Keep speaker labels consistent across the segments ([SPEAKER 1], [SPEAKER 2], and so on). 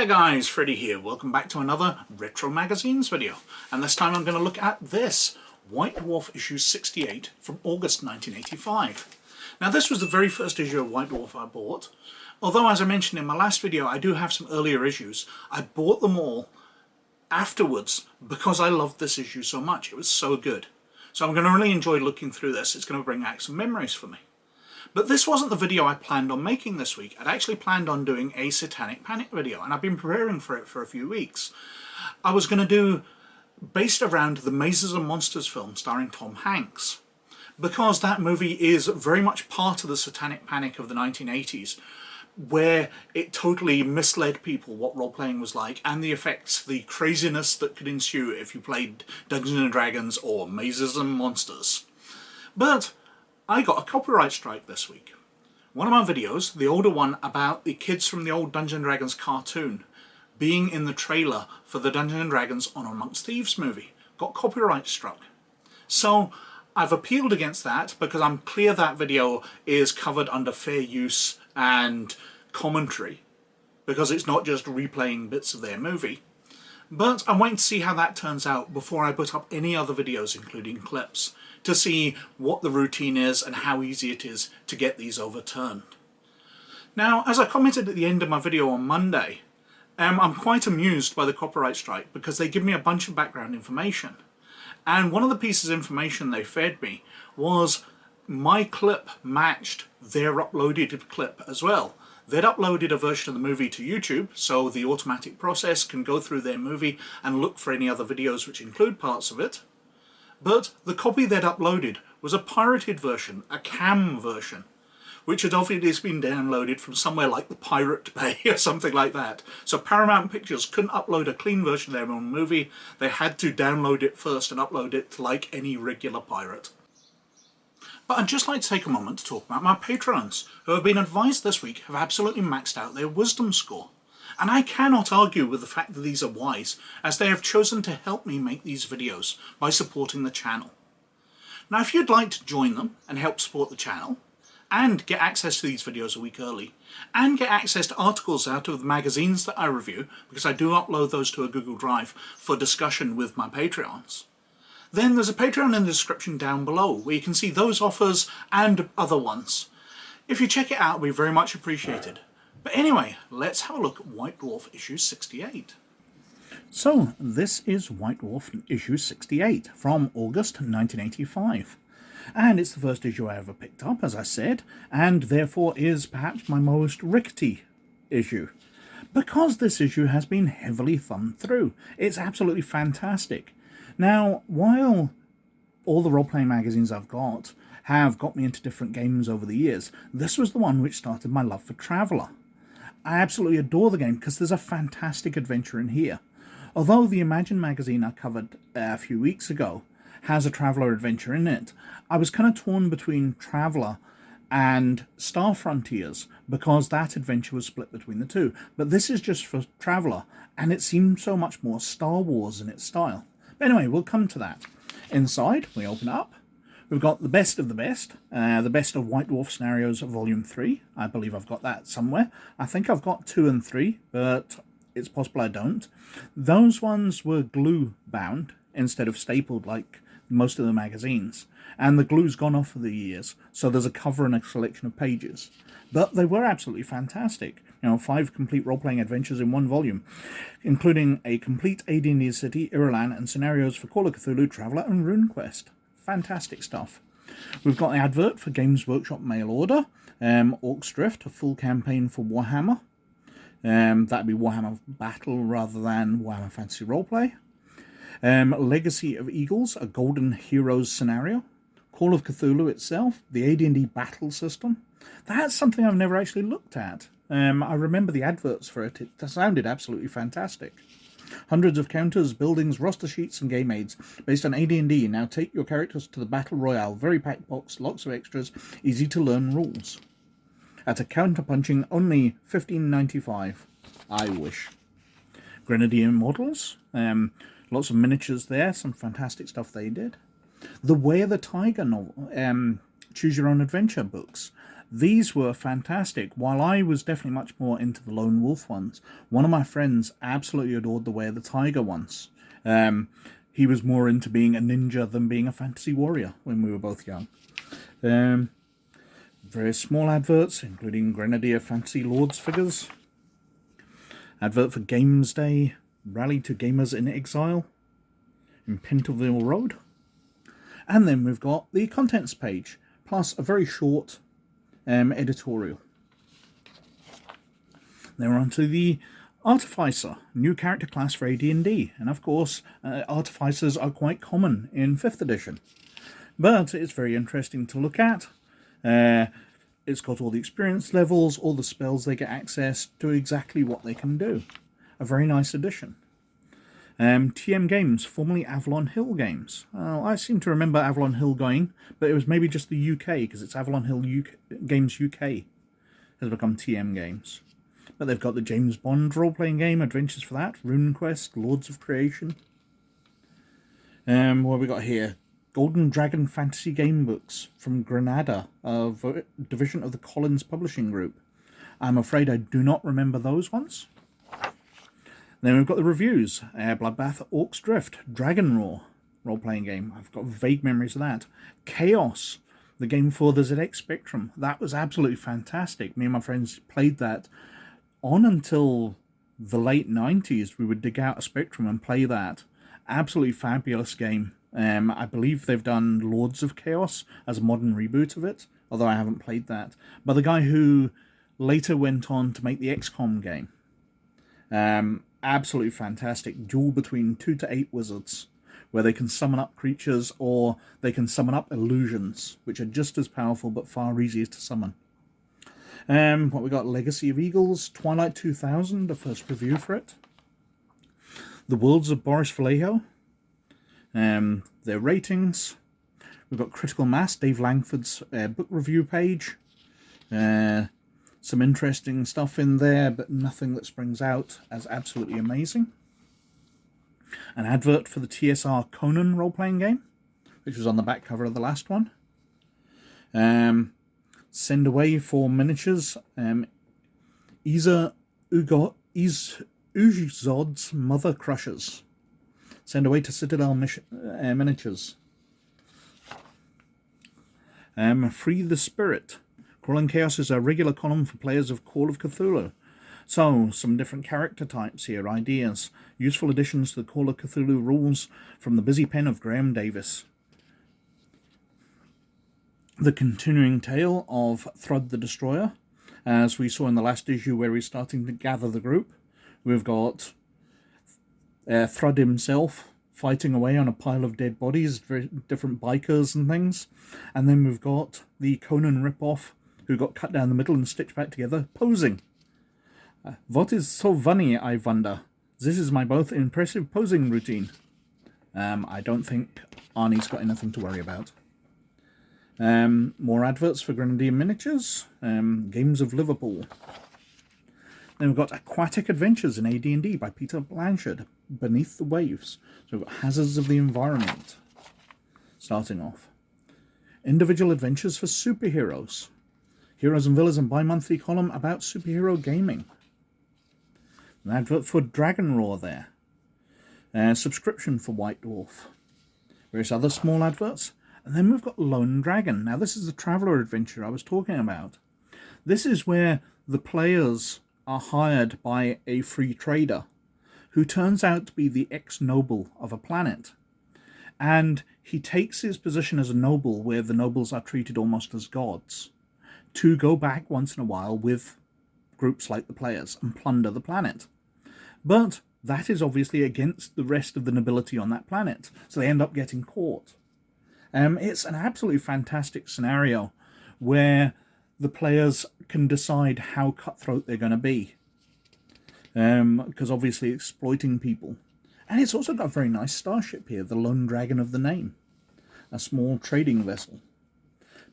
[SPEAKER 1] there guys, Freddy here. Welcome back to another Retro Magazines video. And this time I'm going to look at this, White Dwarf issue 68 from August 1985. Now this was the very first issue of White Dwarf I bought. Although as I mentioned in my last video, I do have some earlier issues. I bought them all afterwards because I loved this issue so much. It was so good. So I'm going to really enjoy looking through this. It's going to bring back some memories for me. But this wasn't the video I planned on making this week. I'd actually planned on doing a Satanic Panic video, and I've been preparing for it for a few weeks. I was going to do based around the Mazes and Monsters film starring Tom Hanks, because that movie is very much part of the Satanic Panic of the 1980s, where it totally misled people what role-playing was like, and the effects, the craziness that could ensue if you played Dungeons and Dragons or Mazes and Monsters. But I got a copyright strike this week. One of my videos, the older one about the kids from the old Dungeons & Dragons cartoon being in the trailer for the Dungeons & Dragons Honor Amongst Thieves movie, got copyright struck. So I've appealed against that because I'm clear that video is covered under fair use and commentary, because it's not just replaying bits of their movie. But I'm waiting to see how that turns out before I put up any other videos, including clips, to see what the routine is and how easy it is to get these overturned. Now, as I commented at the end of my video on Monday, I'm quite amused by the copyright strike because they give me a bunch of background information. And one of the pieces of information they fed me was my clip matched their uploaded clip as well. They'd uploaded a version of the movie to YouTube, so the automatic process can go through their movie and look for any other videos which include parts of it. But the copy they'd uploaded was a pirated version, a cam version, which had obviously been downloaded from somewhere like the Pirate Bay or something like that. So Paramount Pictures couldn't upload a clean version of their own movie. They had to download it first and upload it like any regular pirate. But I'd just like to take a moment to talk about my patrons, who have been advised this week have absolutely maxed out their wisdom score. And I cannot argue with the fact that these are wise, as they have chosen to help me make these videos by supporting the channel. Now if you'd like to join them and help support the channel, and get access to these videos a week early, and get access to articles out of the magazines that I review, because I do upload those to a Google Drive for discussion with my Patreons, then there's a Patreon in the description down below where you can see those offers and other ones. If you check it out, it'll be very much appreciated. But anyway, let's have a look at White Dwarf issue 68. So, this is White Dwarf issue 68 from August 1985. And it's the first issue I ever picked up, as I said, and therefore is perhaps my most rickety issue. Because this issue has been heavily thumbed through. It's absolutely fantastic. Now, while all the role-playing magazines I've got have got me into different games over the years, this was the one which started my love for Traveller. I absolutely adore the game because there's a fantastic adventure in here. Although the Imagine magazine I covered a few weeks ago has a Traveller adventure in it, I was kind of torn between Traveller and Star Frontiers because that adventure was split between the two. But this is just for Traveller, and it seems so much more Star Wars in its style. But anyway, we'll come to that. Inside, we open up. We've got the best of White Dwarf Scenarios Volume 3. I believe I've got that somewhere. I think I've got 2 and 3, but it's possible I don't. Those ones were glue bound instead of stapled like most of the magazines. And the glue's gone off for the years, so there's a cover and a selection of pages. But they were absolutely fantastic. 5 complete role-playing adventures in one volume, including a complete AD&D city, Irulan, and scenarios for Call of Cthulhu, Traveller, and RuneQuest. Fantastic stuff. We've got the advert for Games Workshop Mail Order, Orcs Drift, a full campaign for Warhammer. That'd be Warhammer Battle rather than Warhammer Fantasy Roleplay. Legacy of Eagles, a Golden Heroes scenario. Call of Cthulhu itself, the AD&D battle system. That's something I've never actually looked at. I remember the adverts for it. It sounded absolutely fantastic. Hundreds of counters, buildings, roster sheets, and game aids based on AD&D. Now take your characters to the Battle Royale. Very packed box, lots of extras, easy to learn rules. At a counter-punching only $15.95. I wish. Grenadier models. Lots of miniatures there. Some fantastic stuff they did. The Way of the Tiger novel. Choose Your Own Adventure books. These were fantastic. While I was definitely much more into the lone wolf ones, one of my friends absolutely adored the Way of the Tiger ones. He was more into being a ninja than being a fantasy warrior when we were both young. Various small adverts, including Grenadier Fantasy Lords figures. Advert for Games Day, Rally to Gamers in Exile, in Pintoville Road. And then we've got the contents page, plus a very short editorial. Then we're on to the Artificer, new character class for AD&D. And of course, Artificers are quite common in 5th edition. But it's very interesting to look at. It's got all the experience levels, all the spells they get access to, exactly what they can do. A very nice addition. TM Games, formerly Avalon Hill Games. I seem to remember Avalon Hill going, but it was maybe just the UK, because it's Avalon Hill Games UK has become TM Games. But they've got the James Bond role-playing game, Adventures for that, RuneQuest, Lords of Creation. What have we got here? Golden Dragon Fantasy Game Books from Granada, a division of the Collins Publishing Group. I'm afraid I do not remember those ones. Then we've got the reviews. Bloodbath, Orcs Drift, Dragon Roar, role-playing game. I've got vague memories of that. Chaos, the game for the ZX Spectrum. That was absolutely fantastic. Me and my friends played that on until the late 90s. We would dig out a Spectrum and play that. Absolutely fabulous game. I believe they've done Lords of Chaos as a modern reboot of it, although I haven't played that. But the guy who later went on to make the XCOM game. Absolutely fantastic. Duel between 2 to 8 wizards, where they can summon up creatures or they can summon up illusions, which are just as powerful but far easier to summon. What we got? Legacy of Eagles, Twilight 2000, the first review for it. The Worlds of Boris Vallejo. Their ratings. We've got Critical Mass, Dave Langford's book review page. Some interesting stuff in there, but nothing that springs out as absolutely amazing. An advert for the TSR Conan role-playing game, which was on the back cover of the last one. Send Away for Miniatures. Uzod's Mother Crushers. Send Away to Citadel Miniatures. Free the Spirit. Crawling Chaos is a regular column for players of Call of Cthulhu. So, some different character types here, ideas. Useful additions to the Call of Cthulhu rules from the busy pen of Graham Davis. The continuing tale of Thrud the Destroyer, as we saw in the last issue where we're starting to gather the group. We've got Thrud himself fighting away on a pile of dead bodies, different bikers and things. And then we've got the Conan ripoff, who got cut down the middle and stitched back together, posing. What is so funny, I wonder? This is my both impressive posing routine. I don't think Arnie's got anything to worry about. More adverts for Grenadier Miniatures. Games of Liverpool. Then we've got Aquatic Adventures in AD&D by Peter Blanchard. Beneath the Waves. So we've got Hazards of the Environment. Starting off. Individual Adventures for Superheroes. Heroes and Villains and bi-monthly column about superhero gaming. An advert for Dragon Roar there. Subscription for White Dwarf. Various other small adverts. And then we've got Lone Dragon. Now this is the Traveller adventure I was talking about. This is where the players are hired by a free trader who turns out to be the ex-noble of a planet. And he takes his position as a noble, where the nobles are treated almost as gods, to go back once in a while with groups like the players and plunder the planet. But that is obviously against the rest of the nobility on that planet, so they end up getting caught. It's an absolutely fantastic scenario where the players can decide how cutthroat they're going to be, because obviously exploiting people. And it's also got a very nice starship here, the Lone Dragon of the name, a small trading vessel.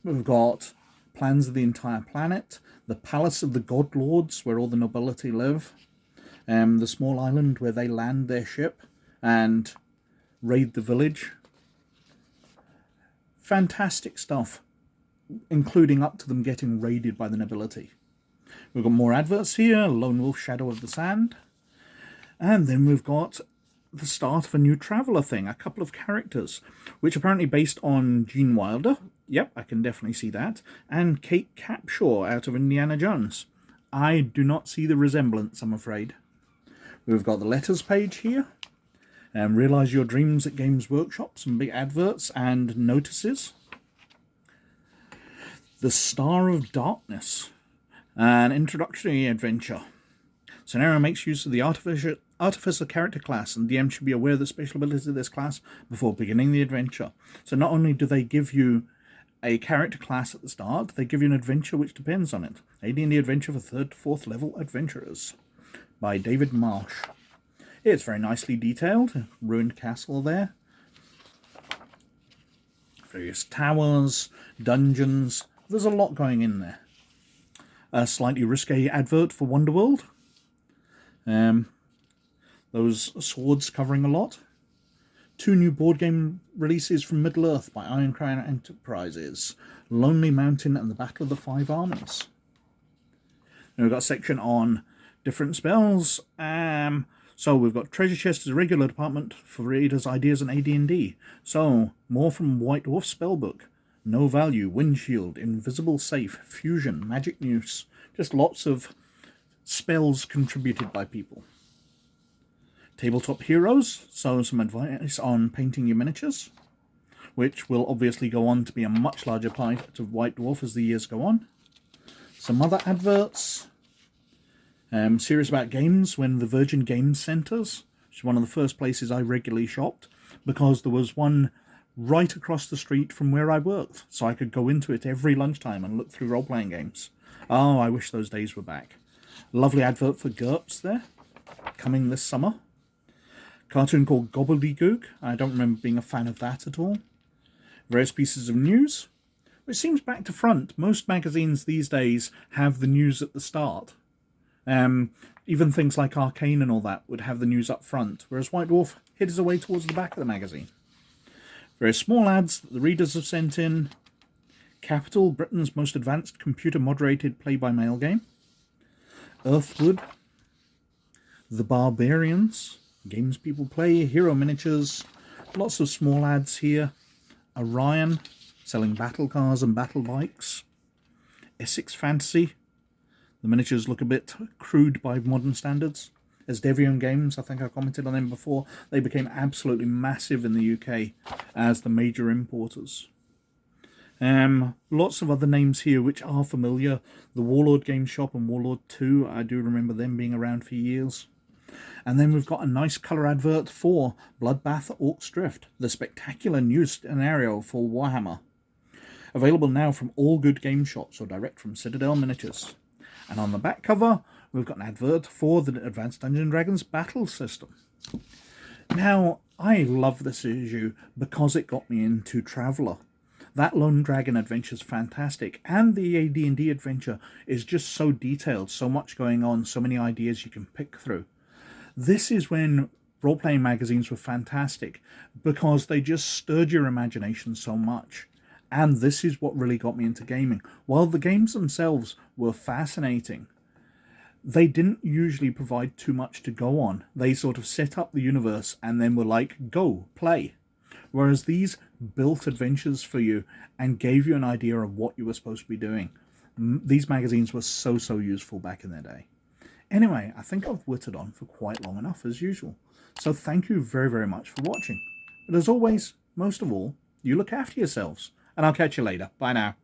[SPEAKER 1] We've got plans of the entire planet, the Palace of the God Lords, where all the nobility live, the small island where they land their ship and raid the village. Fantastic stuff. including up to them getting raided by the nobility. We've got more adverts here, Lone Wolf Shadow of the Sand. And then we've got the start of a new Traveller thing, a couple of characters, which apparently based on Gene Wilder. Yep, I can definitely see that. And Kate Capshaw out of Indiana Jones. I do not see the resemblance, I'm afraid. We've got the letters page here. Realise Your Dreams at Games Workshop, some big adverts and notices. The Star of Darkness, an introductory adventure. Scenario makes use of the Artificer character class, and DM should be aware of the special abilities of this class before beginning the adventure. So not only do they give you a character class at the start, they give you an adventure which depends on it. AD&D Adventure for 3rd to 4th level adventurers by David Marsh. It's very nicely detailed. Ruined castle there. Various towers, dungeons. There's a lot going in there. A slightly risque advert for Wonderworld. Those swords covering a lot. 2 new board game releases from Middle-earth by Iron Crown Enterprises. Lonely Mountain and the Battle of the Five Armies. And we've got a section on different spells. So we've got Treasure Chest as a regular department for readers' ideas and AD&D. So, more from White Dwarf Spellbook. No Value, Windshield, Invisible Safe, Fusion, Magic Noose. Just lots of spells contributed by people. Tabletop Heroes, so some advice on painting your miniatures, which will obviously go on to be a much larger part of White Dwarf as the years go on. Some other adverts. Serious about games when the Virgin Games Centres, which is one of the first places I regularly shopped, because there was one right across the street from where I worked, so I could go into it every lunchtime and look through role-playing games. Oh, I wish those days were back. Lovely advert for GURPS there, coming this summer. Cartoon called Gobbledigook. I don't remember being a fan of that at all. Various pieces of news, which seems back to front. Most magazines these days have the news at the start. Even things like Arcane and all that would have the news up front, whereas White Dwarf hid his way towards the back of the magazine. Various small ads that the readers have sent in. Capital, Britain's most advanced computer-moderated play-by-mail game. Earthwood. The Barbarians. Games people play. Hero miniatures. Lots of small ads here. Orion, selling battle cars and battle bikes. Essex Fantasy. The miniatures look a bit crude by modern standards. As Devion Games, I think I commented on them before, they became absolutely massive in the UK as the major importers. Lots of other names here which are familiar. The Warlord Game Shop and Warlord 2, I do remember them being around for years. And then we've got a nice colour advert for Bloodbath Orcs Drift, the spectacular new scenario for Warhammer. Available now from all good game shops or direct from Citadel Miniatures. And on the back cover, we've got an advert for the Advanced Dungeons & Dragons battle system. Now, I love this issue because it got me into Traveller. That Lone Dragon adventure is fantastic, and the AD&D adventure is just so detailed, so much going on, so many ideas you can pick through. This is when role-playing magazines were fantastic, because they just stirred your imagination so much. And this is what really got me into gaming. While the games themselves were fascinating, they didn't usually provide too much to go on. They sort of set up the universe and then were like, go, play. Whereas these built adventures for you and gave you an idea of what you were supposed to be doing. These magazines were so useful back in their day. Anyway, I think I've whittled on for quite long enough as usual. So thank you very much for watching. But as always, most of all, you look after yourselves. And I'll catch you later. Bye now.